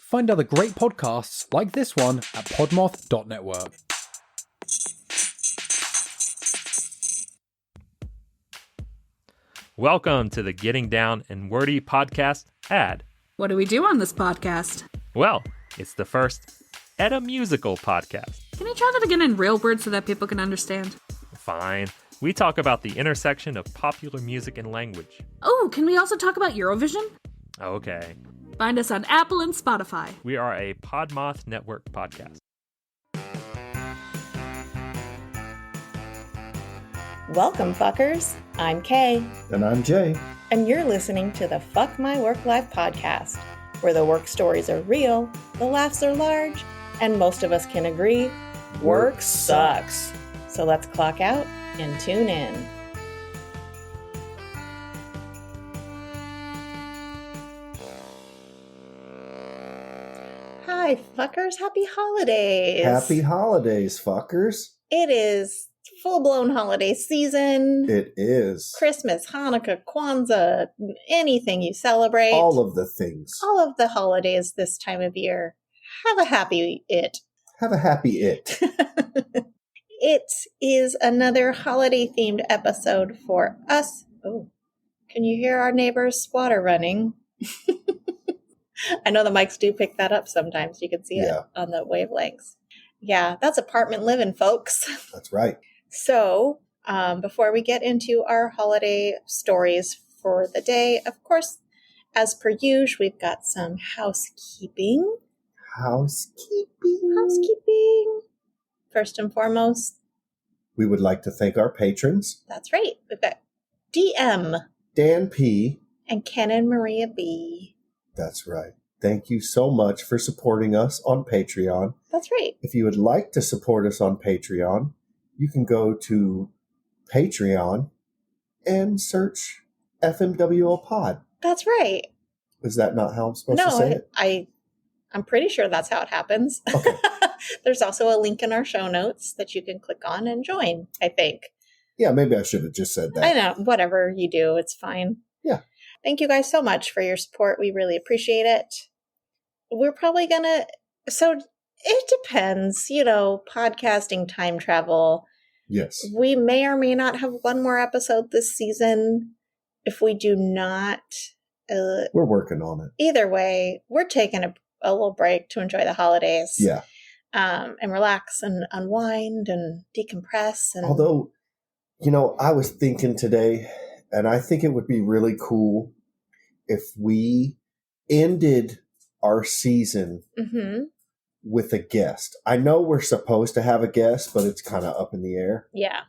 Find other great podcasts like this one at podmoth.network. Welcome to the Getting Down and Wordy podcast ad. What do we do on this podcast? Well, it's the first Edda musical podcast. Can you try that again in real words so that people can understand? Fine. We talk about the intersection of popular music and language. Oh, can we also talk about Eurovision? Okay. Find us on Apple and Spotify. We are a Podmoth Network podcast. Welcome, fuckers. I'm Kay. And I'm Jay. And you're listening to the Fuck My Work Life podcast, where the work stories are real, the laughs are large, and most of us can agree, work sucks. So let's clock out and tune in. Hi, fuckers. Happy holidays. Happy holidays, fuckers. It is full-blown holiday season. It is. Christmas, Hanukkah, Kwanzaa, anything you celebrate. All of the things. All of the holidays this time of year. Have a happy it. Have a happy it. It is another holiday-themed episode for us. Oh, can you hear our neighbor's water running? I know the mics do pick that up sometimes. You can see it on the wavelengths. Yeah, that's apartment living, folks. That's right. So, before we get into our holiday stories for the day, of course, as per usual, we've got some housekeeping. Housekeeping. First and foremost, we would like to thank our patrons. That's right. We've got DM, Dan P. and Ken and Maria B. That's right. Thank you so much for supporting us on Patreon. That's right. If you would like to support us on Patreon, you can go to Patreon and search FMWO Pod. That's right. Is that not how I'm supposed to say it? I'm pretty sure that's how it happens. Okay. There's also a link in our show notes that you can click on and join, I think. Yeah, maybe I should have just said that. I know. Whatever you do, it's fine. Yeah. Thank you guys so much for your support. We really appreciate it. We're probably so it depends, podcasting, time travel. Yes. We may or may not have one more episode this season. If we do not, we're working on it. Either way, we're taking a little break to enjoy the holidays. Yeah. And relax and unwind and decompress. And although, I was thinking today, and I think it would be really cool if we ended our season with a guest. I know we're supposed to have a guest, but it's kind of up in the air. Yeah.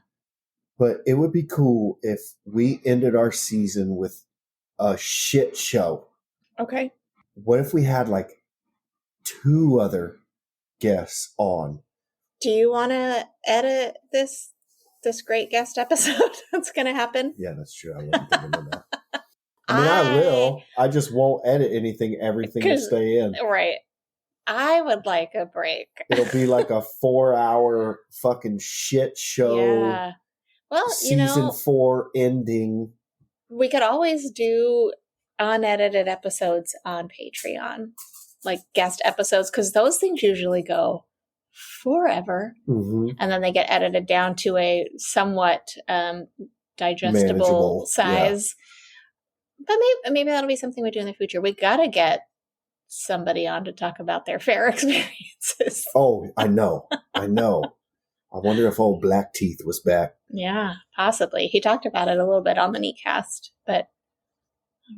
But it would be cool if we ended our season with a shit show. Okay. What if we had like 2 other guests on? Do you want to edit this great guest episode that's going to happen? Yeah, that's true. I wouldn't think about that. I will. I just won't edit anything. Everything will stay in. Right. I would like a break. It'll be like a 4-hour fucking shit show. Yeah. Well, season 4 ending. We could always do unedited episodes on Patreon, like guest episodes, because those things usually go forever. Mm-hmm. And then they get edited down to a somewhat digestible manageable size. Yeah. But maybe that'll be something we do in the future. We got to get somebody on to talk about their fair experiences. Oh, I know. I wonder if old Black Teeth was back. Yeah, possibly. He talked about it a little bit on the Neatcast, but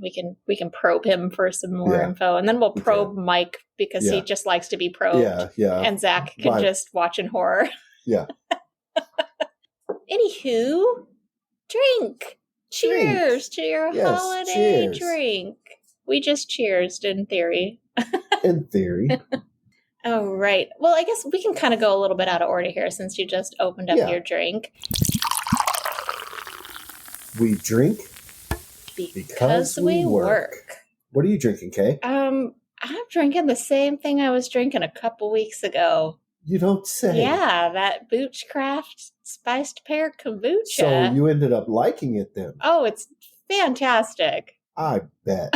we can probe him for some more info, and then we'll probe Mike because he just likes to be probed. Yeah. And Zach can just watch in horror. Yeah. Anywho, drink. Cheers to your holiday drink. We just cheersed in theory. In theory. Oh, right. Well, I guess we can kind of go a little bit out of order here since you just opened up your drink. We drink because we work. What are you drinking, Kay? I'm drinking the same thing I was drinking a couple weeks ago. You don't say. Yeah, that Boochcraft spiced pear kombucha. So you ended up liking it then? Oh, it's fantastic. I bet.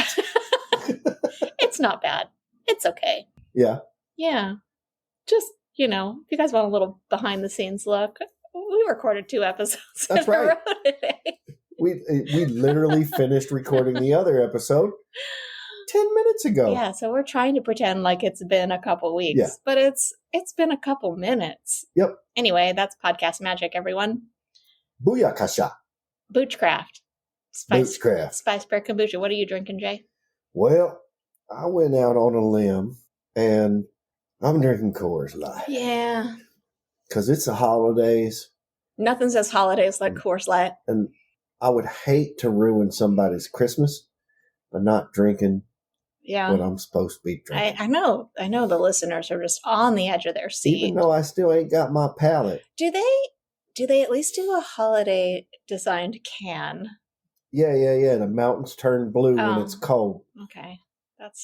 It's not bad. It's okay. Yeah. Yeah. Just, if you guys want a little behind the scenes look, we recorded 2 episodes That's in a right. row today. We literally finished recording the other episode 10 minutes ago. Yeah, so we're trying to pretend like it's been a couple weeks, Yeah. but it's been a couple minutes. Yep. Anyway, that's podcast magic, everyone. Booyakasha. Boochcraft. Boochcraft. Spice Bear Kombucha. What are you drinking, Jay? Well, I went out on a limb and I'm drinking Coors Light. Yeah. Because it's the holidays. Nothing says holidays like Coors Light. And I would hate to ruin somebody's Christmas by not drinking what I'm supposed to be drinking. I know the listeners are just on the edge of their seat. Even though I still ain't got my palate. Do they at least do a holiday designed can? Yeah. The mountains turn blue when it's cold. Okay.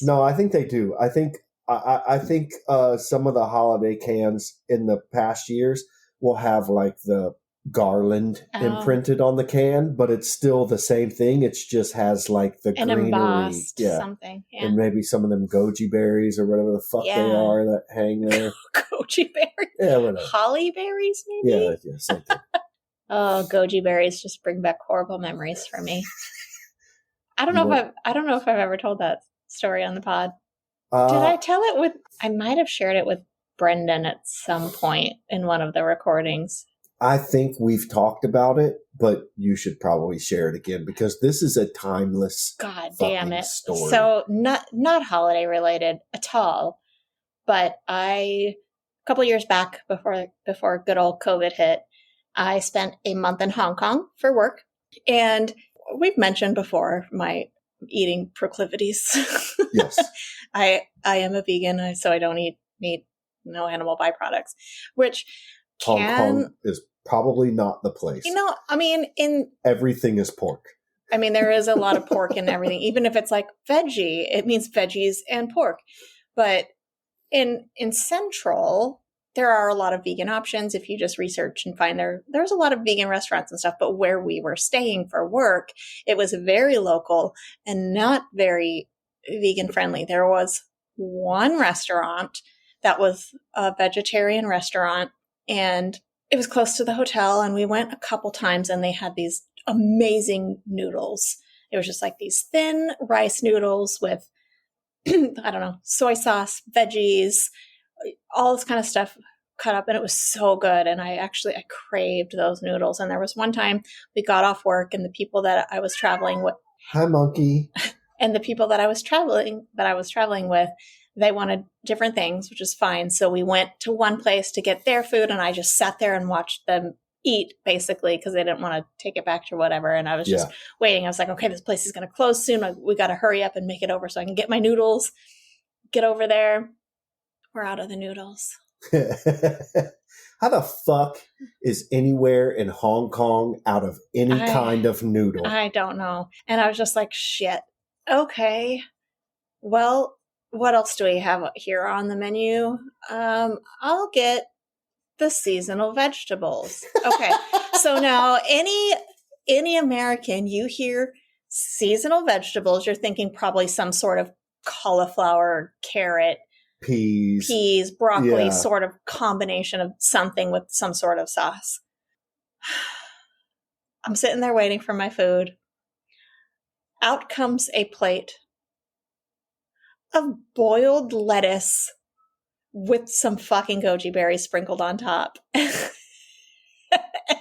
No, I think they do. I think some of the holiday cans in the past years will have like the garland imprinted on the can, but it's still the same thing. It just has like the greenery, embossed something, and maybe some of them goji berries or whatever the fuck they are that hang there. Goji berries, whatever. Holly berries, maybe. Yeah, same thing. Oh, goji berries just bring back horrible memories for me. I don't know if I've ever told that story on the pod. Did I tell it with? I might have shared it with Brendan at some point in one of the recordings. I think we've talked about it, but you should probably share it again because this is a timeless God damn it story. So not holiday related at all, but a couple years back before good old COVID hit, I spent a month in Hong Kong for work, and we've mentioned before my eating proclivities. Yes. I am a vegan, so I don't eat meat, no animal byproducts, which Hong Kong is probably not the place. Everything is pork. There is a lot of pork in everything. Even if it's like veggie, it means veggies and pork. But in Central, there are a lot of vegan options if you just research and find there's a lot of vegan restaurants and stuff. But where we were staying for work, it was very local and not very vegan friendly. There was one restaurant that was a vegetarian restaurant, and it was close to the hotel, and we went a couple times, and they had these amazing noodles. It was just like these thin rice noodles with, I don't know, soy sauce, veggies, all this kind of stuff cut up, and it was so good. And I craved those noodles. And there was one time we got off work, and the people that I was traveling with, hi monkey, and the people that I was traveling with, they wanted different things, which is fine. So we went to one place to get their food, and I just sat there and watched them eat, basically, because they didn't want to take it back or whatever. And I was just waiting. I was like, okay, this place is going to close soon. We got to hurry up and make it over so I can get my noodles, get over there. We're out of the noodles. How the fuck is anywhere in Hong Kong out of any kind of noodle? I don't know. And I was just like, shit. Okay. Well, what else do we have here on the menu? I'll get the seasonal vegetables. Okay. So now any American, you hear seasonal vegetables, you're thinking probably some sort of cauliflower, carrot, peas, broccoli, sort of combination of something with some sort of sauce. I'm sitting there waiting for my food. Out comes a plate of boiled lettuce with some fucking goji berries sprinkled on top. And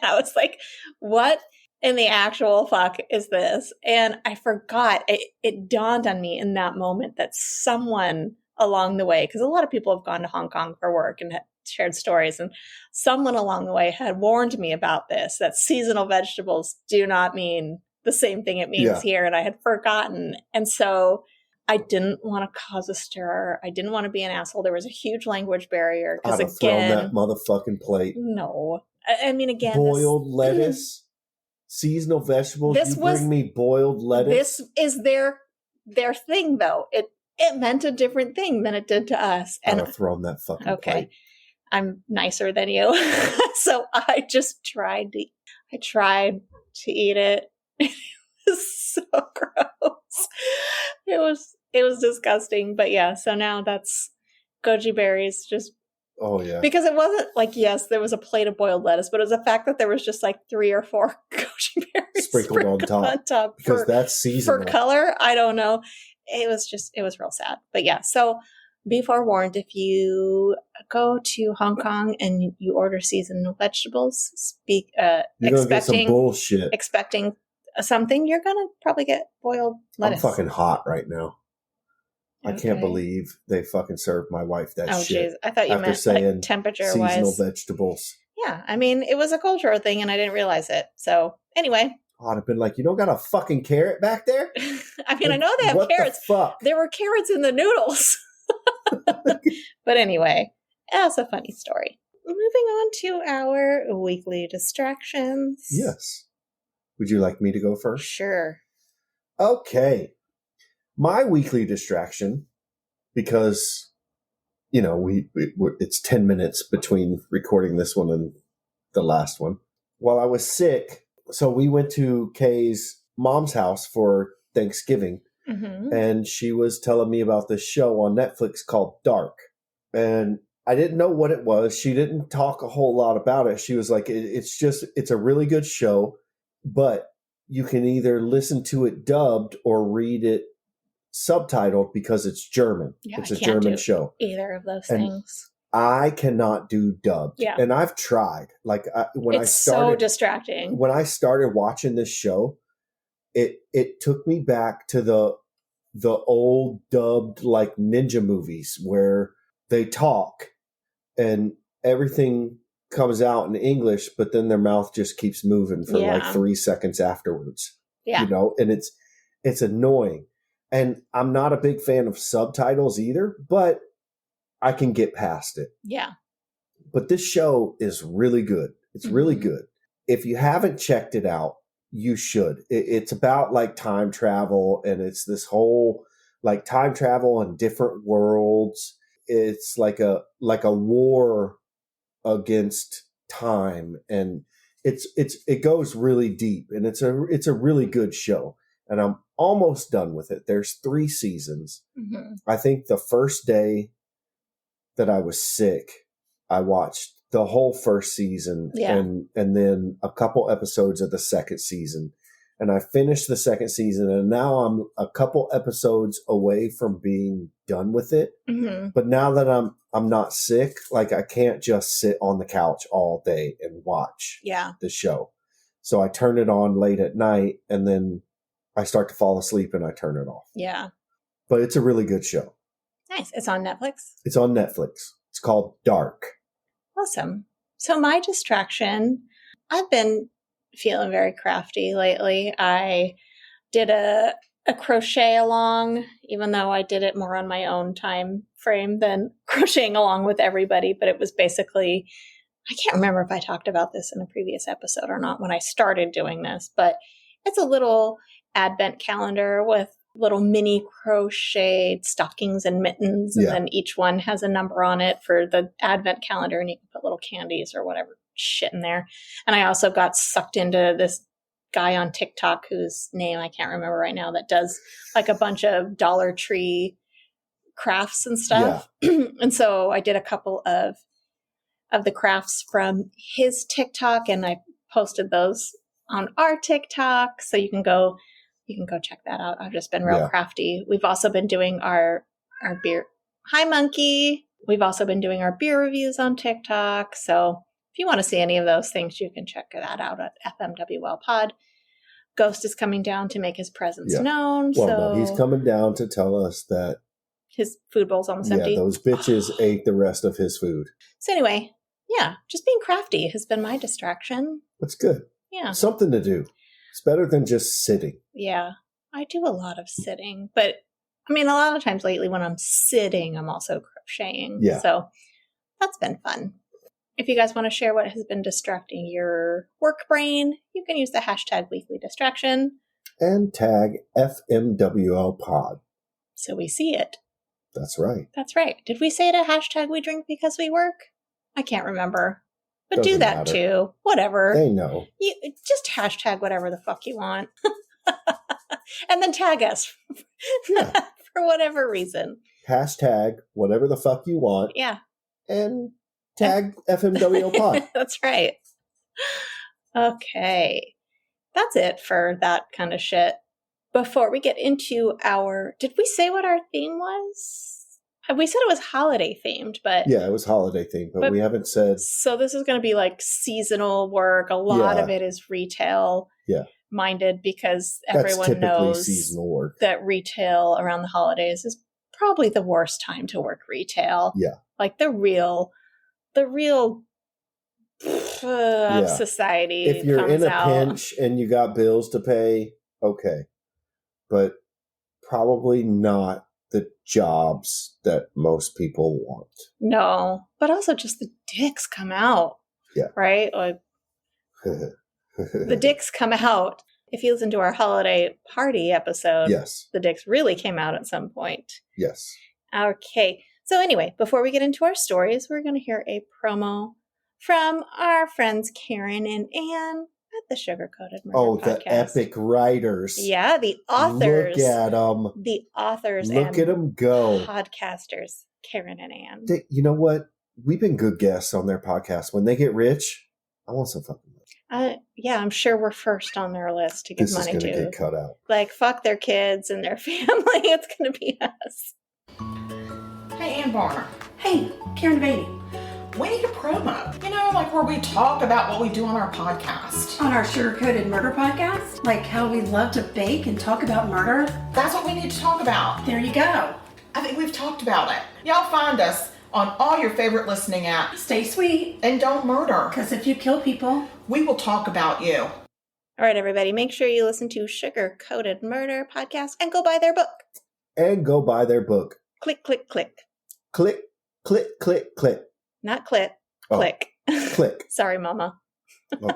I was like, what in the actual fuck is this? And I forgot. It dawned on me in that moment that someone along the way, because a lot of people have gone to Hong Kong for work and shared stories, and someone along the way had warned me about this, that seasonal vegetables do not mean the same thing it means here. And I had forgotten. And so I didn't want to cause a stir. I didn't want to be an asshole. There was a huge language barrier. I'd have thrown that motherfucking plate. No. Again, boiled lettuce, seasonal vegetables. Bring me boiled lettuce. This is their thing, though. It meant a different thing than it did to us. I'd have thrown that fucking plate. I'm nicer than you. So I just tried to eat it. It was so gross. It was disgusting. But yeah, so now that's goji berries, just Oh, yeah. because it wasn't like, yes, there was a plate of boiled lettuce, but it was the fact that there was just like 3 or 4 goji berries Sprinkled on top. Because that's seasonal. for color. I don't know. It was real sad. But yeah, so be forewarned, if you go to Hong Kong and you order seasonal vegetables, You're gonna get some bullshit. expecting something, you're gonna probably get boiled lettuce. I'm fucking hot right now. I can't Okay. believe they fucking served my wife that Oh, shit. jeez. I thought you after meant saying like temperature-wise. seasonal vegetables. Yeah, I mean, it was a cultural thing and I didn't realize it. So anyway. I'd have been like, you don't got a fucking carrot back there? I mean, I know they have what carrots. The fuck? There were carrots in the noodles. But anyway, that's a funny story. Moving on to our weekly distractions. Yes. Would you like me to go first? Sure. Okay. My weekly distraction, because, you know, it's 10 minutes between recording this one and the last one. While I was sick, so we went to Kay's mom's house for Thanksgiving, and she was telling me about this show on Netflix called Dark. And I didn't know what it was. She didn't talk a whole lot about it. She was like, it's a really good show, but you can either listen to it dubbed or read it subtitled because it's German. Yeah, it's a German show. Either of those things. I cannot do dubbed. Yeah. And I've tried. Like it's so distracting. When I started watching this show, it took me back to the old dubbed like ninja movies where they talk and everything comes out in English, but then their mouth just keeps moving for like 3 seconds afterwards. Yeah. You know, and it's annoying. And I'm not a big fan of subtitles either, but I can get past it. Yeah. But this show is really good. It's really good. If you haven't checked it out, you should. It's about like time travel, and it's this whole like time travel in different worlds. It's like a war against time, and it goes really deep, and it's a really good show. And I'm almost done with it. There's 3 seasons. I think the first day that I was sick, I watched the whole first season and then a couple episodes of the second season. And I finished the second season, and now I'm a couple episodes away from being done with it. But now that I'm not sick, like I can't just sit on the couch all day and watch the show. So I turn it on late at night, and then I start to fall asleep and I turn it off. Yeah. But it's a really good show. Nice. It's on Netflix? It's on Netflix. It's called Dark. Awesome. So my distraction, I've been feeling very crafty lately. I did a crochet along, even though I did it more on my own time frame than crocheting along with everybody. But it was basically, I can't remember if I talked about this in a previous episode or not when I started doing this, but it's a little advent calendar with little mini crocheted stockings and mittens. And then each one has a number on it for the advent calendar, and you can put little candies or whatever shit in there. And I also got sucked into this guy on TikTok whose name I can't remember right now that does like a bunch of Dollar Tree crafts and stuff. And so I did a couple of the crafts from his TikTok, and I posted those on our TikTok. So you can go check that out. I've just been real crafty. We've also been doing our beer. Hi, Monkey. We've also been doing our beer reviews on TikTok. So if you want to see any of those things, you can check that out at FMWL Pod. Ghost is coming down to make his presence known. Well, no, he's coming down to tell us that his food bowl's almost empty. Yeah, those bitches ate the rest of his food. So anyway, just being crafty has been my distraction. That's good. Yeah. Something to do. It's better than just sitting. Yeah, I do a lot of sitting, but I mean, a lot of times lately when I'm sitting, I'm also crocheting. Yeah. So that's been fun. If you guys want to share what has been distracting your work brain, you can use the hashtag weekly distraction. And tag FMWL Pod. So we see it. That's right. That's right. Did we say it a hashtag we drink because we work? I can't remember. But Doesn't do that matter. Too. Whatever. They know. You just hashtag whatever the fuck you want. And then tag us for whatever reason. hashtag whatever the fuck you want. Yeah. And tag FMWO Pod. That's right. Okay. That's it for that kind of shit. Before we get into did we say what our theme was? We said it was holiday themed, but... Yeah, it was holiday themed, but we haven't said... So this is going to be like seasonal work. A lot of it is retail minded because everyone knows seasonal work. That retail around the holidays is probably the worst time to work retail. Yeah. Like the real society. If you're comes in a out. pinch and you got bills to pay, okay. But probably not the jobs that most people want. No, but also just the dicks come out. Yeah. Right? Like the dicks come out. If you listen to our holiday party episode, yes, the dicks really came out at some point. Yes. Okay. So anyway, before we get into our stories, we're going to hear a promo from our friends Karen and Ann at the Sugar Coated Murder Podcast. The epic writers. Yeah, the authors. Look at them. The authors. Look at them go. Podcasters, Karen and Ann. You know what? We've been good guests on their podcast. When they get rich, I want some fucking money. Yeah, I'm sure we're first on their list to give money to. This is going to get cut out. Like, fuck their kids and their family. It's going to be us. Hey, Ann Barner. Hey, Karen Beatty. We need a promo. You know, like where we talk about what we do on our podcast. On our Sugar Coated Murder Podcast? Like how we love to bake and talk about murder? That's what we need to talk about. There you go. I think we've talked about it. Y'all find us on all your favorite listening apps. Stay sweet. And don't murder. Because if you kill people, we will talk about you. All right, everybody, make sure you listen to Sugar Coated Murder Podcast and go buy their book. And go buy their book. Click, click, click. Click, click, click, click. Not click. Click. Click. Sorry, Mama.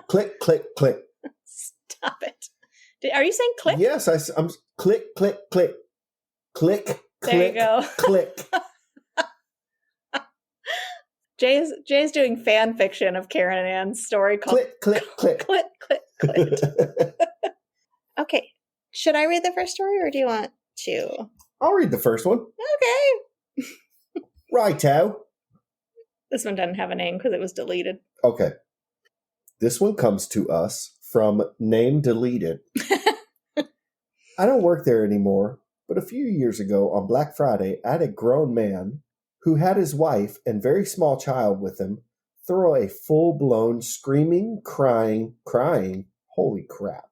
Click, click, click. Stop it. Are you saying click? Yes, I'm click, click, click. Click, there you go. Click. Jay's doing fan fiction of Karen and Ann's story called Click, click, click. Click, click, click. Okay. Should I read the first story or do you want to? I'll read the first one. Okay. Righto. This one doesn't have a name because it was deleted. Okay. This one comes to us from Name Deleted. I don't work there anymore, but a few years ago on Black Friday, I had a grown man who had his wife and very small child with him throw a full-blown screaming, crying, holy crap,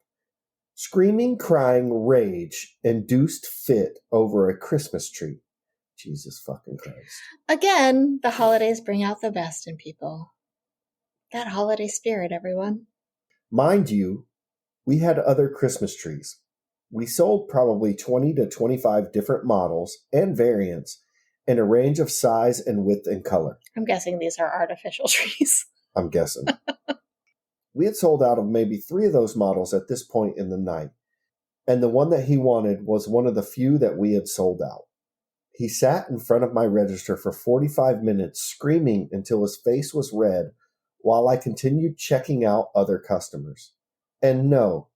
screaming, crying, rage-induced fit over a Christmas tree. Jesus fucking Christ. Again, the holidays bring out the best in people. That holiday spirit, everyone. Mind you, we had other Christmas trees. We sold probably 20 to 25 different models and variants in a range of size and width and color. I'm guessing these are artificial trees. I'm guessing. We had sold out of maybe 3 of those models at this point in the night, and the one that he wanted was one of the few that we had sold out. He sat in front of my register for 45 minutes screaming until his face was red while I continued checking out other customers. And no,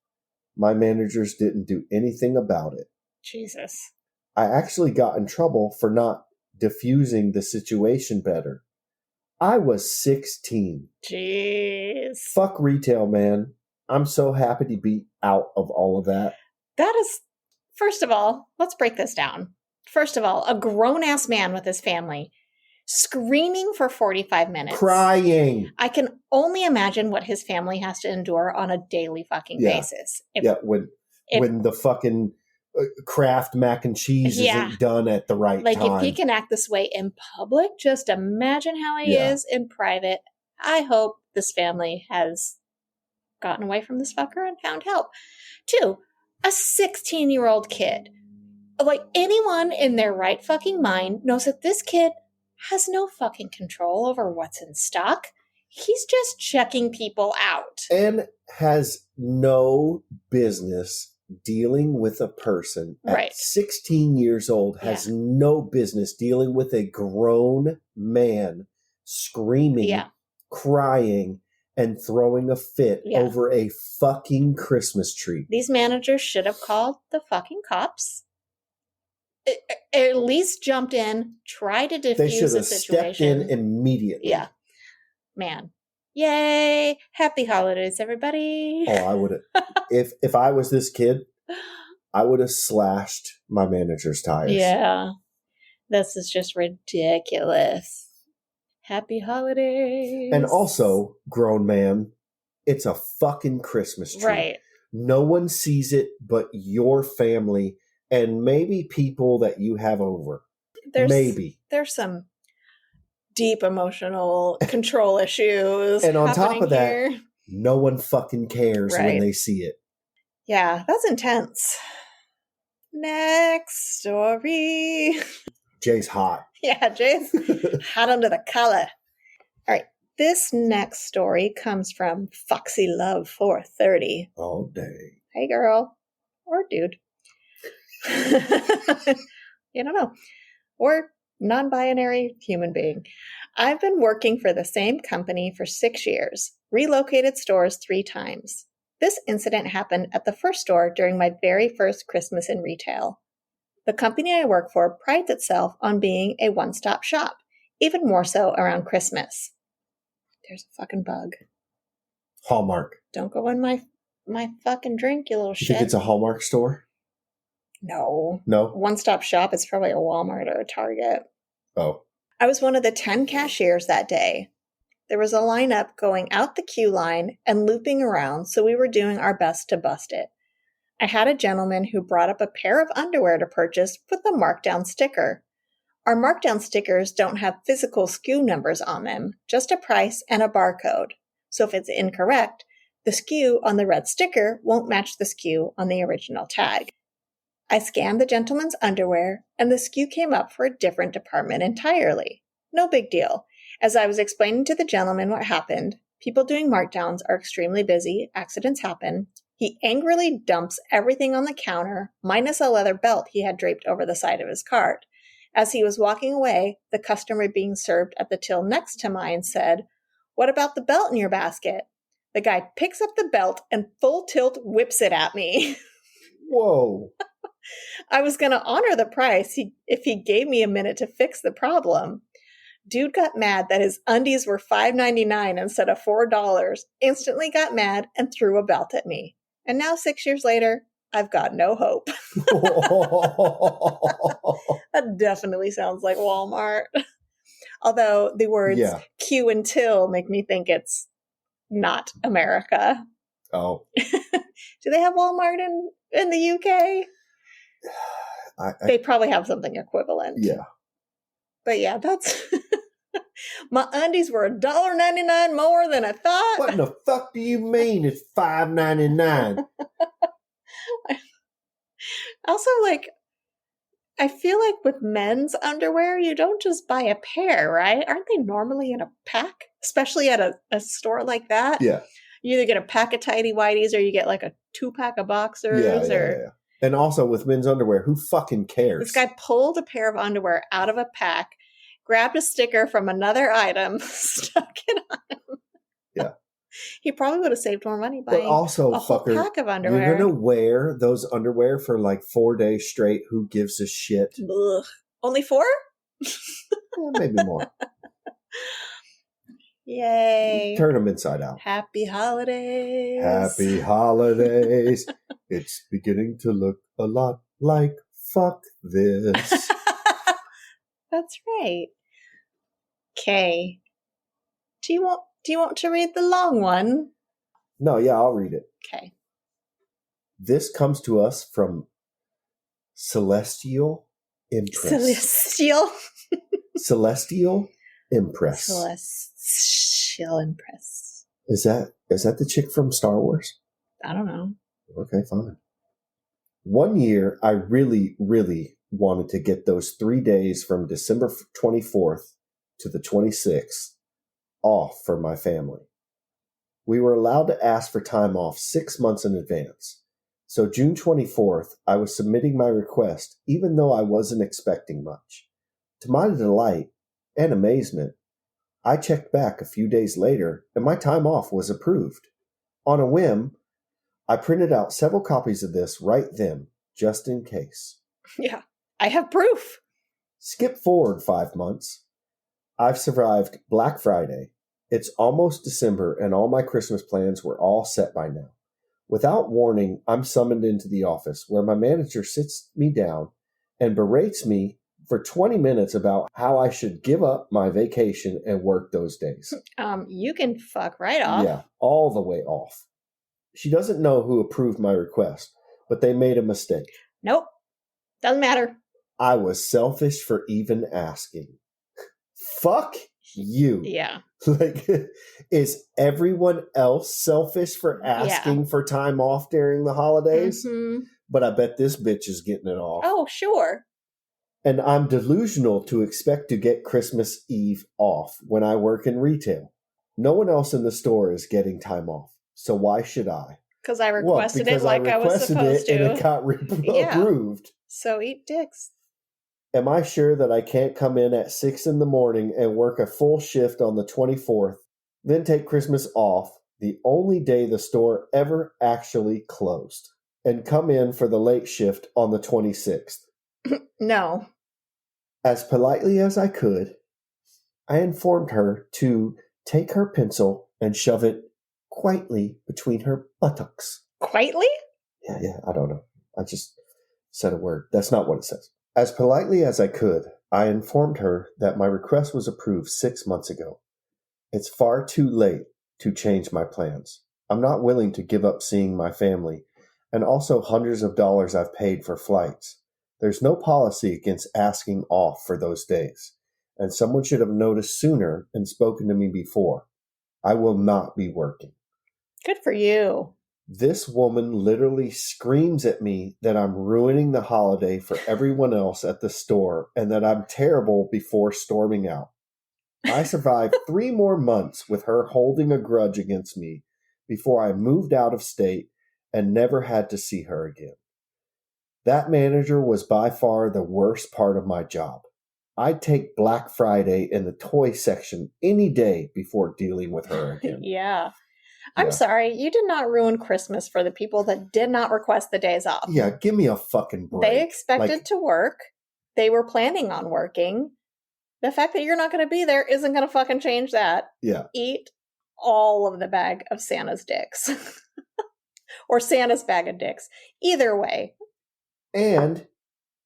my managers didn't do anything about it. Jesus. I actually got in trouble for not diffusing the situation better. I was 16. Jeez. Fuck retail, man. I'm so happy to be out of all of that. That is, first of all, let's break this down. First of all, a grown-ass man with his family screaming for 45 minutes. Crying. I can only imagine what his family has to endure on a daily fucking basis. When the fucking Kraft mac and cheese isn't done at the right time. Like, if he can act this way in public, just imagine how he is in private. I hope this family has gotten away from this fucker and found help. 2, a 16-year-old kid. Like, anyone in their right fucking mind knows that this kid has no fucking control over what's in stock. He's just checking people out. And has no business dealing with a person at 16 years old, has no business dealing with a grown man screaming, crying, and throwing a fit over a fucking Christmas tree. These managers should have called the fucking cops. at least jumped in, tried to They diffuse should the have situation. stepped in immediately. Yeah. Man. Yay. Happy holidays, everybody. Oh, I would have. If I was this kid, I would have slashed my manager's tires. Yeah. This is just ridiculous. Happy holidays. And also, grown man, it's a fucking Christmas tree. Right. No one sees it but your family and maybe people that you have over. Maybe. There's some deep emotional control issues. And on top happening of that, here. no one fucking cares when Right. they see it. Yeah, that's intense. Next story. Jay's hot. Yeah, Jay's hot under the collar. All right. This next story comes from Foxy Love 430. All day. Hey, girl. Or dude. You don't know. Or non-binary human being. I've been working for the same company for 6 years, relocated stores 3 times. This incident happened at the first store during my very first Christmas in retail. The company I work for prides itself on being a one-stop shop, even more so around Christmas. There's a fucking bug. Hallmark. Don't go in my fucking drink, you little You shit. think it's a Hallmark store? No. No? One-stop shop is probably a Walmart or a Target. Oh. I was one of the 10 cashiers that day. There was a lineup going out the queue line and looping around, so we were doing our best to bust it. I had a gentleman who brought up a pair of underwear to purchase with a markdown sticker. Our markdown stickers don't have physical SKU numbers on them, just a price and a barcode. So if it's incorrect, the SKU on the red sticker won't match the SKU on the original tag. I scanned the gentleman's underwear, and the SKU came up for a different department entirely. No big deal. As I was explaining to the gentleman what happened, people doing markdowns are extremely busy, accidents happen. He angrily dumps everything on the counter, minus a leather belt he had draped over the side of his cart. As he was walking away, the customer being served at the till next to mine said, "What about the belt in your basket?" The guy picks up the belt and full tilt whips it at me. Whoa. I was going to honor the price if he gave me a minute to fix the problem. Dude got mad that his undies were $5.99 instead of $4, instantly got mad, and threw a belt at me. And now 6 years later, I've got no hope. That definitely sounds like Walmart. Although the words queue and till make me think it's not America. Oh. Do they have Walmart in the UK? They probably have something equivalent. Yeah. But yeah, that's... My undies were $1.99 more than I thought. What in the fuck do you mean it's $5.99? Also, like, I feel like with men's underwear, you don't just buy a pair, right? Aren't they normally in a pack? Especially at a store like that? Yeah. You either get a pack of tighty whities or you get like a 2-pack of boxers. Yeah. And also with men's underwear, who fucking cares? This guy pulled a pair of underwear out of a pack, grabbed a sticker from another item, stuck it on him. Yeah. He probably would have saved more money buying a whole pack of underwear. You're going to wear those underwear for like 4 days straight. Who gives a shit? Ugh. Only 4? Maybe more. Yay. Turn them inside out. Happy holidays. Happy holidays. It's beginning to look a lot like fuck this. That's right. Okay. Do you want to read the long one? No, yeah, I'll read it. Okay. This comes to us from Celestial Impress. Celestial. Celestial Impress. Celestial Impress. Is that the chick from Star Wars? I don't know. Okay, fine. One year, I really, really wanted to get those 3 days from December 24th to the 26th off for my family. We were allowed to ask for time off 6 months in advance. So June 24th, I was submitting my request, even though I wasn't expecting much. To my delight and amazement, I checked back a few days later and my time off was approved. On a whim, I printed out several copies of this right then, just in case. Yeah. I have proof. Skip forward 5 months. I've survived Black Friday. It's almost December, and all my Christmas plans were all set by now. Without warning, I'm summoned into the office where my manager sits me down and berates me for 20 minutes about how I should give up my vacation and work those days. You can fuck right off. Yeah, all the way off. She doesn't know who approved my request, but they made a mistake. Nope. Doesn't matter. I was selfish for even asking. Fuck you. Yeah. Like, is everyone else selfish for asking for time off during the holidays? Mm-hmm. But I bet this bitch is getting it off. Oh, sure. And I'm delusional to expect to get Christmas Eve off when I work in retail. No one else in the store is getting time off. So why should I? Because I requested it like I was supposed to. And it got approved. So eat dicks. Am I sure that I can't come in at 6 in the morning and work a full shift on the 24th, then take Christmas off, the only day the store ever actually closed, and come in for the late shift on the 26th? No. As politely as I could, I informed her to take her pencil and shove it quietly between her buttocks. Quietly? Yeah, I don't know. I just said a word. That's not what it says. As politely as I could, I informed her that my request was approved 6 months ago. It's far too late to change my plans. I'm not willing to give up seeing my family, and also hundreds of dollars I've paid for flights. There's no policy against asking off for those days, and someone should have noticed sooner and spoken to me before. I will not be working. Good for you. This woman literally screams at me that I'm ruining the holiday for everyone else at the store and that I'm terrible before storming out. I survived 3 more months with her holding a grudge against me before I moved out of state and never had to see her again. That manager was by far the worst part of my job. I'd take Black Friday in the toy section any day before dealing with her again. Yeah. I'm sorry, you did not ruin Christmas for the people that did not request the days off. Yeah, give me a fucking break. They expected to work. They were planning on working. The fact that you're not going to be there isn't going to fucking change that. Yeah. Eat all of the bag of Santa's dicks. Or Santa's bag of dicks. Either way. And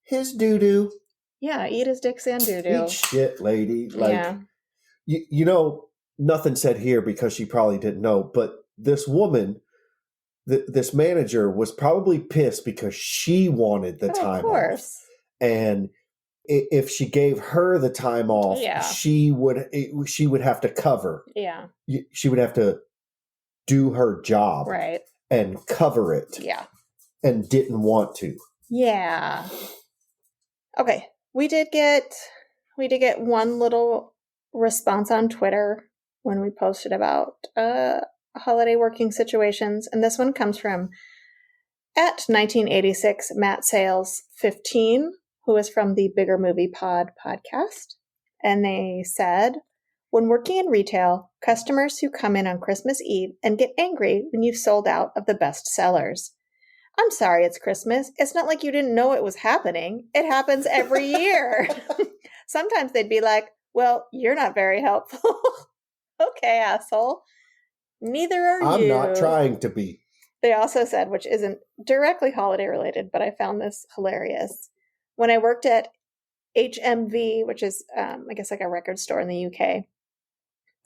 his doo-doo. Yeah, eat his dicks and doo-doo. Eat shit, lady. Like, yeah. You know, nothing said here because she probably didn't know, but this woman, this manager was probably pissed because she wanted the time of course. off. And if she gave her the time off, she would have to cover. Yeah. She would have to do her job. Right. And cover it. Yeah. And didn't want to. Yeah. Okay. We did get one little response on Twitter when we posted about holiday working situations, and this one comes from at 1986 Matt Sales 15, who is from the Bigger Movie Pod podcast, and they said, when working in retail, customers who come in on Christmas Eve and get angry when you've sold out of the best sellers. I'm sorry it's Christmas. It's not like you didn't know it was happening. It happens every year. Sometimes they'd be like, well, you're not very helpful. Okay, asshole. Neither are you. I'm not trying to be. They also said, which isn't directly holiday related, but I found this hilarious. When I worked at HMV, which is, I guess like a record store in the UK,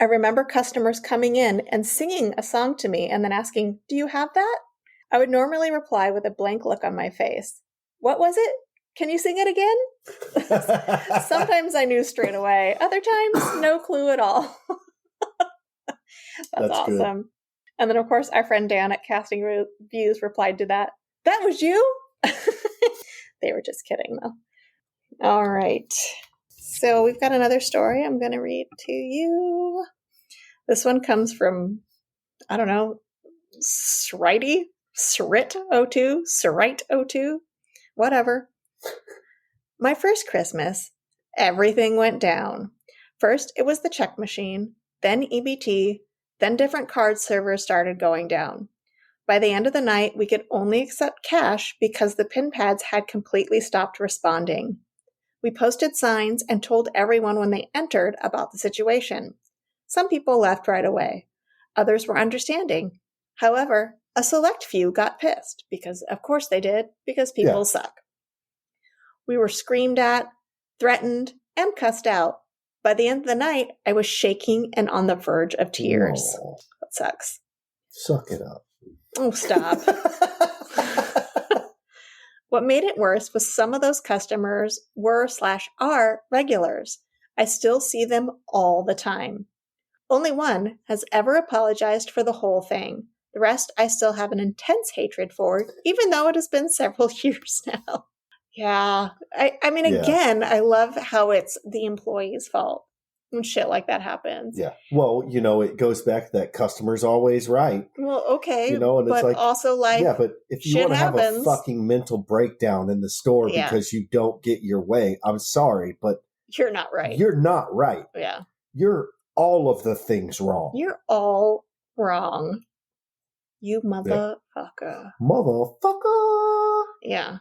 I remember customers coming in and singing a song to me and then asking, do you have that? I would normally reply with a blank look on my face. What was it? Can you sing it again? Sometimes I knew straight away. Other times, no clue at all. That's awesome. Good. And then, of course, our friend Dan at Casting Reviews replied to that. That was you? They were just kidding, though. All right. So we've got another story I'm going to read to you. This one comes from, I don't know, Srite02, whatever. My first Christmas, everything went down. First, it was the check machine, then EBT, then different card servers started going down. By the end of the night, we could only accept cash because the pin pads had completely stopped responding. We posted signs and told everyone when they entered about the situation. Some people left right away. Others were understanding. However, a select few got pissed because, of course they did, because people suck. We were screamed at, threatened, and cussed out. By the end of the night, I was shaking and on the verge of tears. Aww. That sucks. Suck it up. Oh, stop. What made it worse was some of those customers were/are regulars. I still see them all the time. Only one has ever apologized for the whole thing. The rest I still have an intense hatred for, even though it has been several years now. Yeah. I mean, again, I love how it's the employee's fault when shit like that happens. Yeah. Well, it goes back to that customer's always right. Well, okay. And but it's like, also like, yeah, but if you want to have a fucking mental breakdown in the store because you don't get your way, I'm sorry, but you're not right. You're not right. Yeah. You're all of the things wrong. You're all wrong. You motherfucker. Motherfucker. Yeah.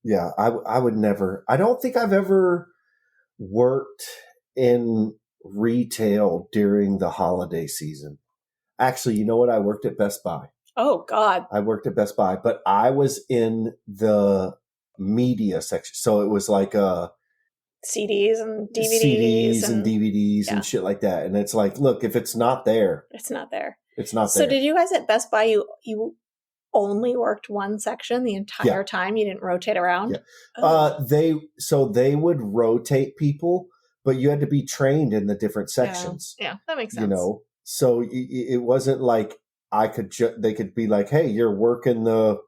Yeah, I would never. I don't think I've ever worked in retail during the holiday season. Actually, you know what? I worked at Best Buy. Oh, God. I worked at Best Buy, but I was in the media section. So it was like CDs and DVDs. And shit like that. And it's like, look, if it's not there. It's not there. It's not there. So did you guys at Best Buy, you only worked one section the entire time? You didn't rotate around? Yeah. Oh. They would rotate people, but you had to be trained in the different sections. Yeah, that makes sense. So it wasn't like they could be like, hey, you're working the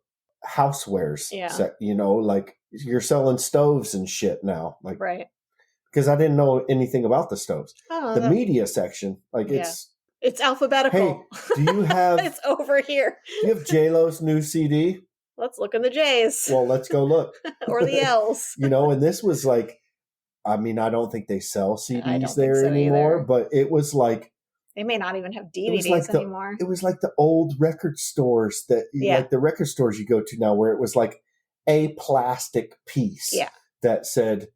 housewares. Yeah. Like you're selling stoves and shit now. Like, right. Because I didn't know anything about the stoves. Oh, the media section, it's alphabetical. Hey, do you have... It's over here. Do you have J-Lo's new CD? Let's look in the J's. Well, let's go look. Or the L's. And this was like, I mean, I don't think they sell CDs there anymore, either. But it was like... They may not even have DVDs anymore. It was like the old record stores like the record stores you go to now, where it was like a plastic piece that said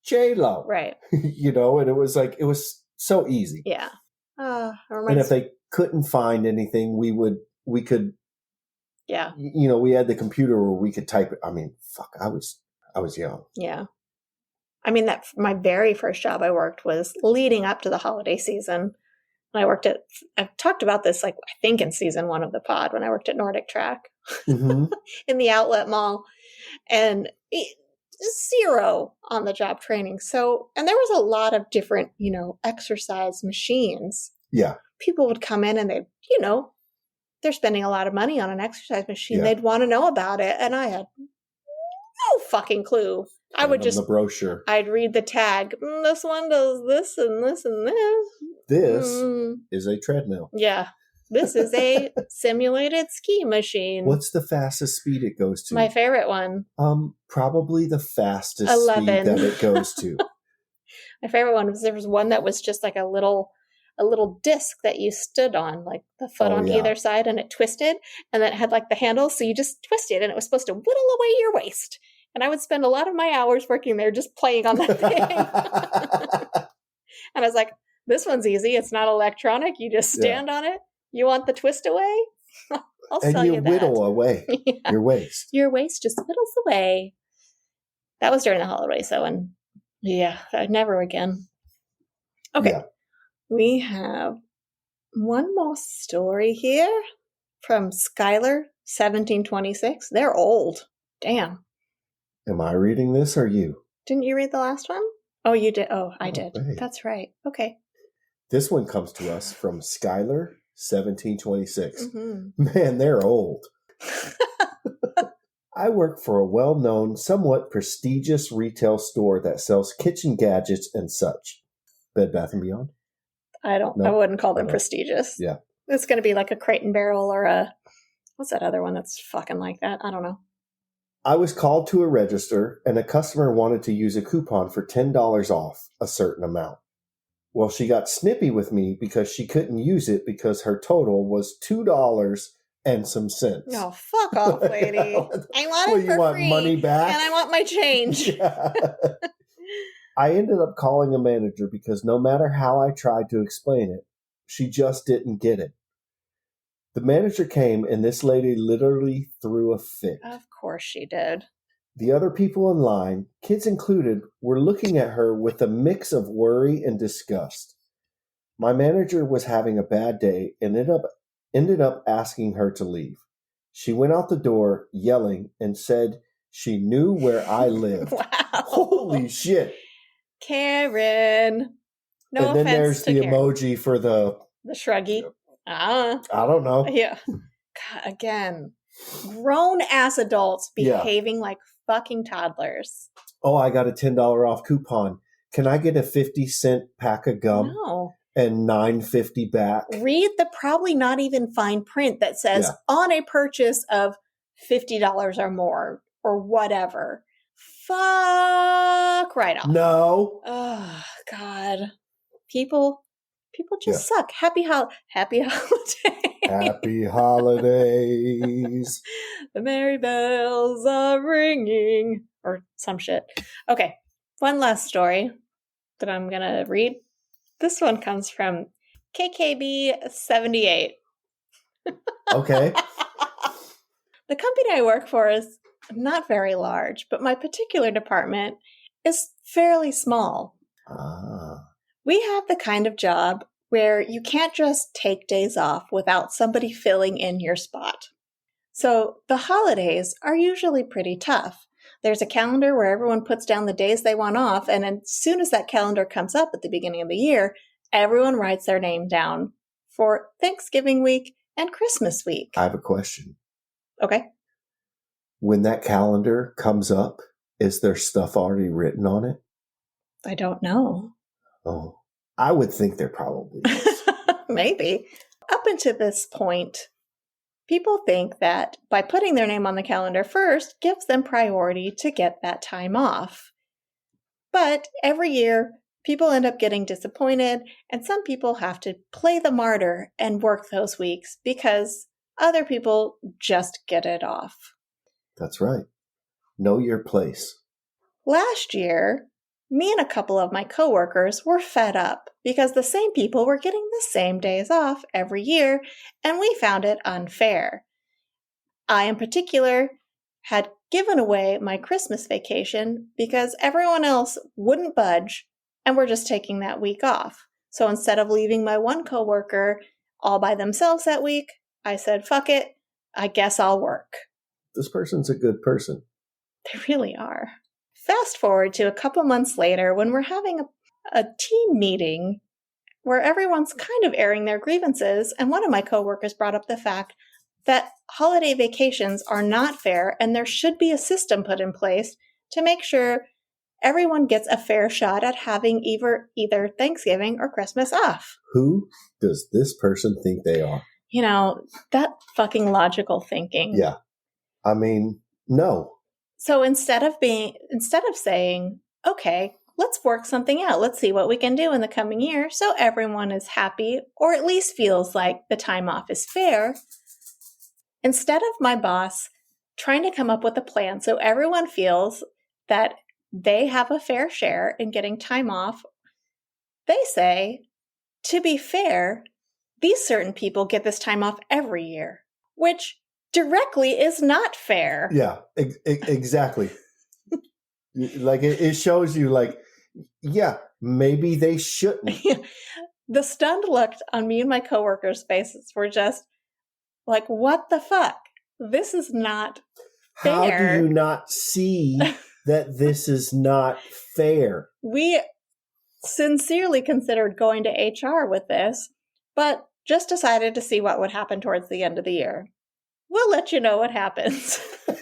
J-Lo. Right. And it was like, it was so easy. Yeah. And if they couldn't find anything, we could, yeah. We had the computer where we could type it. I mean, fuck, I was young. Yeah. I mean, my very first job I worked was leading up to the holiday season. And I've talked about this, I think in season 1 of the pod, when I worked at Nordic Track in the outlet mall, and 0 on the job training. So, and there was a lot of different, exercise machines. Yeah. People would come in and they're spending a lot of money on an exercise machine. Yeah. They'd want to know about it. And I had no fucking clue. I would just, the brochure. I'd read the tag. This one does this and this and this. This is a treadmill. Yeah. This is a simulated ski machine. What's the fastest speed it goes to? My favorite one. Probably the fastest 11. Speed that it goes to. My favorite one was there was one that was just like a little disc that you stood on, like the foot on either side, and it twisted, and then it had like the handles, so you just twisted, and it was supposed to whittle away your waist. And I would spend a lot of my hours working there just playing on that thing. And I was like, this one's easy. It's not electronic. You just stand on it. You want the twist away? I'll sell you that. And you whittle away your waist. Your waist just whittles away. That was during the holiday, so, and never again. Okay. Yeah. We have one more story here from Skylar, 1726. They're old. Damn. Am I reading this or you? Didn't you read the last one? Oh, you did. Oh, I did. Right. That's right. Okay. This one comes to us from Skylar, 1726. Mm-hmm. Man, they're old. I work for a well-known, somewhat prestigious retail store that sells kitchen gadgets and such. Bed Bath & Beyond? I wouldn't call them prestigious. Yeah. It's going to be like a Crate and Barrel or what's that other one that's fucking like that? I don't know. I was called to a register, and a customer wanted to use a coupon for $10 off a certain amount. Well, she got snippy with me because she couldn't use it because her total was $2 and some cents. No, fuck off, lady. I want it You for want free, money back? and I want my change. Yeah. I ended up calling a manager because no matter how I tried to explain it, she just didn't get it. The manager came, and this lady literally threw a fit. Of course she did. The other people in line, kids included, were looking at her with a mix of worry and disgust. My manager was having a bad day and ended up asking her to leave. She went out the door yelling and said she knew where I lived. Wow. Holy shit. Karen. No And then offense there's to the Karen. emoji for the shruggy. I don't know. Yeah. God, again, grown-ass adults behaving like fucking toddlers. Oh, I got a $10 off coupon. Can I get a 50-cent pack of gum? No. And $9.50 back? Read the probably not even fine print that says on a purchase of $50 or more or whatever. Fuck right off. No. Oh, God. People just suck. Happy holiday. Happy holidays. The merry bells are ringing. Or some shit. Okay. One last story that I'm going to read. This one comes from KKB78. Okay. The company I work for is not very large, but my particular department is fairly small. We have the kind of job where you can't just take days off without somebody filling in your spot. So the holidays are usually pretty tough. There's a calendar where everyone puts down the days they want off, and as soon as that calendar comes up at the beginning of the year, everyone writes their name down for Thanksgiving week and Christmas week. I have a question. Okay. When that calendar comes up, is there stuff already written on it? I don't know. Oh, I would think there probably is. Maybe. Up until this point, people think that by putting their name on the calendar first gives them priority to get that time off. But every year, people end up getting disappointed, and some people have to play the martyr and work those weeks because other people just get it off. That's right. Know your place. Last year, me and a couple of my coworkers were fed up because the same people were getting the same days off every year, and we found it unfair. I, in particular, had given away my Christmas vacation because everyone else wouldn't budge and were just taking that week off. So instead of leaving my one coworker all by themselves that week, I said, fuck it, I guess I'll work. This person's a good person. They really are. Fast forward to a couple months later when we're having a team meeting where everyone's kind of airing their grievances, and one of my coworkers brought up the fact that holiday vacations are not fair and there should be a system put in place to make sure everyone gets a fair shot at having either Thanksgiving or Christmas off. Who does this person think they are? You know, that fucking logical thinking. Yeah. I mean, no. So instead of saying, okay, let's work something out. Let's see what we can do in the coming year so everyone is happy or at least feels like the time off is fair. Instead of my boss trying to come up with a plan so everyone feels that they have a fair share in getting time off, they say, to be fair, these certain people get this time off every year, which directly is not fair. Yeah, exactly. Like it shows you like, yeah, maybe they shouldn't. The stunned look on me and my coworkers' faces were just like, what the fuck? This is not fair. How do you not see that this is not fair? We sincerely considered going to HR with this, but just decided to see what would happen towards the end of the year. We'll let you know what happens. Yeah,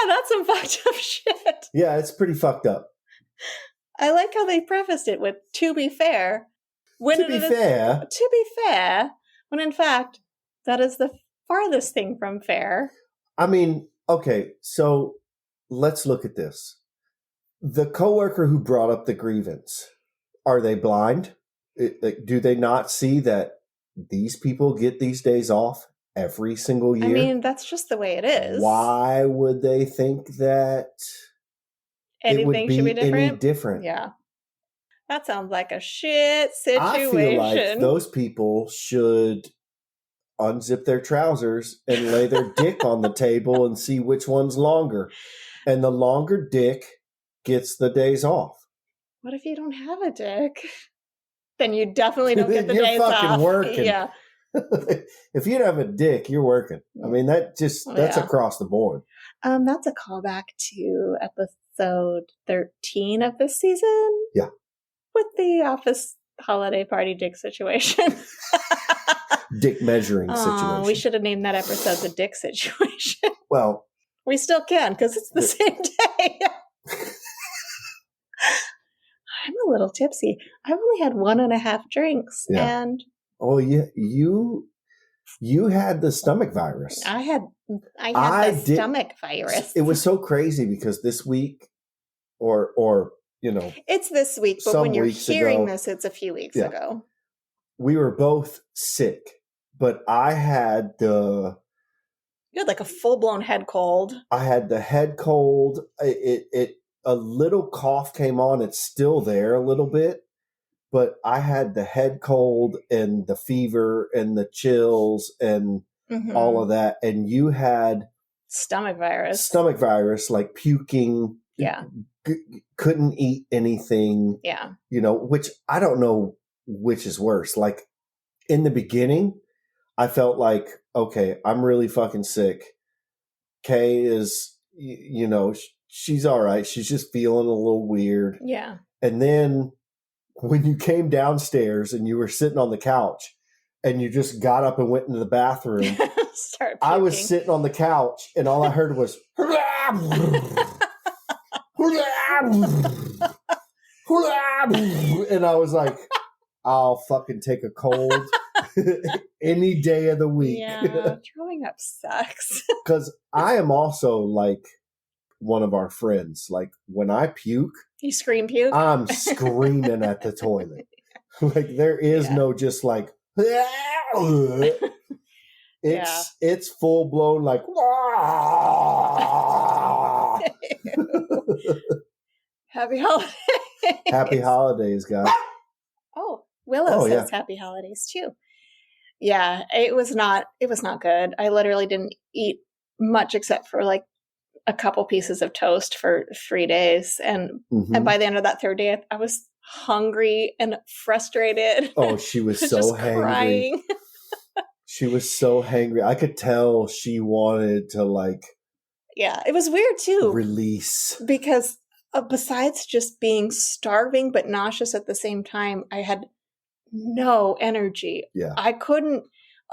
that's some fucked up shit. Yeah, it's pretty fucked up. I like how they prefaced it with, to be fair. To be fair, when in fact, that is the farthest thing from fair. I mean, okay, so let's look at this. The coworker who brought up the grievance, are they blind? Do they not see that these people get these days off every single year. I mean, that's just the way it is. Why would they think that it would Anything be should be different? any different? Yeah. That sounds like a shit situation. I feel like those people should unzip their trousers and lay their dick on the table and see which one's longer. And the longer dick gets the days off. What if you don't have a dick? Then you definitely don't get the You're days off. fucking working. Yeah. If you don't have a dick, you're working. I mean, that's Yeah. across the board. That's a callback to episode 13 of this season. Yeah. With the office holiday party dick situation. Dick measuring situation. We should have named that episode the dick situation. Well, we still can because it's the same day. I'm a little tipsy. I've only had 1.5 drinks, and oh yeah, you had the stomach virus. I had the stomach virus. It was so crazy because this week, or it's this week, but when you're hearing ago, this, it's a few weeks ago. We were both sick, but I had You had like a full-blown head cold. I had the head cold. A little cough came on. It's still there a little bit, but I had the head cold and the fever and the chills and all of that. And you had stomach virus, like puking. Yeah. Couldn't eat anything. Yeah. Which I don't know which is worse. Like in the beginning, I felt like, okay, I'm really fucking sick. Kay is, she's all right. She's just feeling a little weird. Yeah. And then when you came downstairs and you were sitting on the couch and you just got up and went into the bathroom, I was sitting on the couch and all I heard was, and I was like, I'll fucking take a cold any day of the week. Yeah, throwing up sucks. Because I am also like one of our friends. Like when I puke, you scream puke? I'm screaming at the toilet. Like there is no just like, it's full blown like, Happy holidays. Happy holidays, guys. Oh, Willow says happy holidays too. Yeah, it was not good. I literally didn't eat much except for like a couple pieces of toast for 3 days. And by the end of that third day, I was hungry and frustrated. Oh, she was so hangry. Crying. She was so hangry. I could tell she wanted to like. Yeah, it was weird too. Release. Because besides just being starving but nauseous at the same time, I had no energy. Yeah. I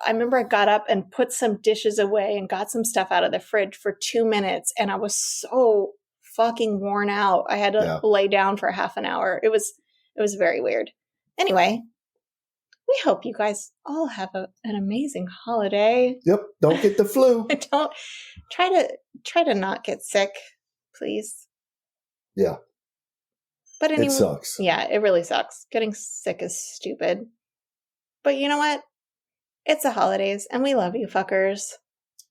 remember I got up and put some dishes away and got some stuff out of the fridge for 2 minutes, and I was so fucking worn out. I had to lay down for half an hour. It was very weird. Anyway, we hope you guys all have an amazing holiday. Yep. Don't get the flu. Don't try to not get sick, please. Yeah. But anyway, it sucks. Yeah, it really sucks. Getting sick is stupid. But you know what? It's the holidays, and we love you fuckers.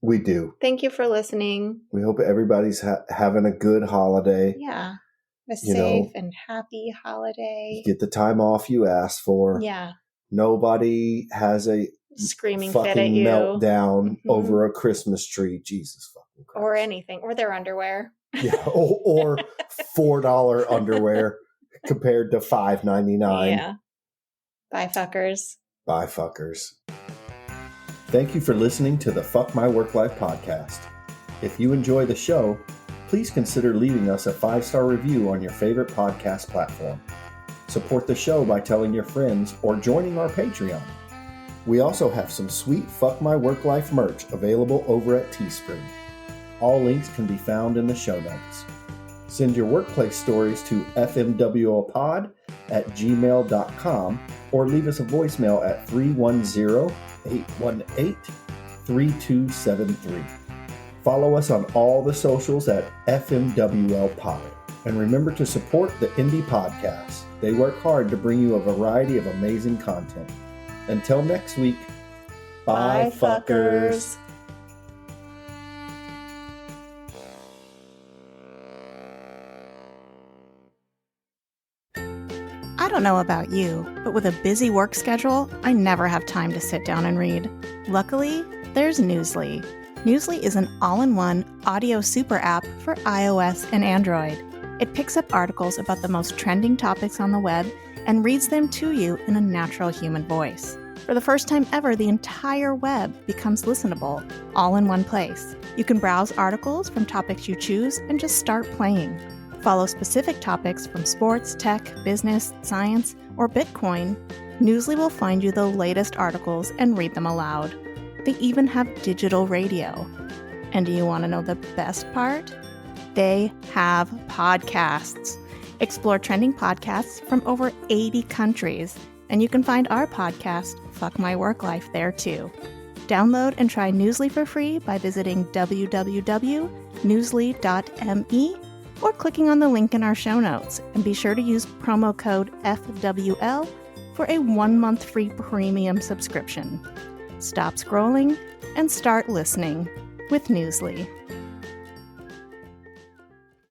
We do. Thank you for listening. We hope everybody's having a good holiday. Yeah. A safe and happy holiday. Get the time off you asked for. Yeah. Nobody has a screaming fucking fit at you. meltdown over a Christmas tree. Jesus fucking Christ. Or anything. Or their underwear. Yeah. Or $4 underwear compared to $5.99. Yeah. Bye, fuckers. Bye, fuckers. Thank you for listening to the Fuck My Work Life podcast. If you enjoy the show, please consider leaving us a 5-star review on your favorite podcast platform. Support the show by telling your friends or joining our Patreon. We also have some sweet Fuck My Work Life merch available over at Teespring. All links can be found in the show notes. Send your workplace stories to fmwlpod@gmail.com or leave us a voicemail at 310-818-3273. Follow us on all the socials at FMWLPod. And remember to support the Indie Podcast. They work hard to bring you a variety of amazing content. Until next week, Bye, fuckers. I don't know about you, but with a busy work schedule, I never have time to sit down and read. Luckily, there's Newsly. Newsly is an all-in-one audio super app for iOS and Android. It picks up articles about the most trending topics on the web and reads them to you in a natural human voice. For the first time ever, the entire web becomes listenable, all in one place. You can browse articles from topics you choose and just start playing. Follow specific topics from sports, tech, business, science, or Bitcoin. Newsly will find you the latest articles and read them aloud. They even have digital radio. And do you want to know the best part? They have podcasts. Explore trending podcasts from over 80 countries. And you can find our podcast, Fuck My Work Life, there too. Download and try Newsly for free by visiting www.newsly.me or clicking on the link in our show notes. And be sure to use promo code FWL for a 1-month free premium subscription. Stop scrolling and start listening with Newsly.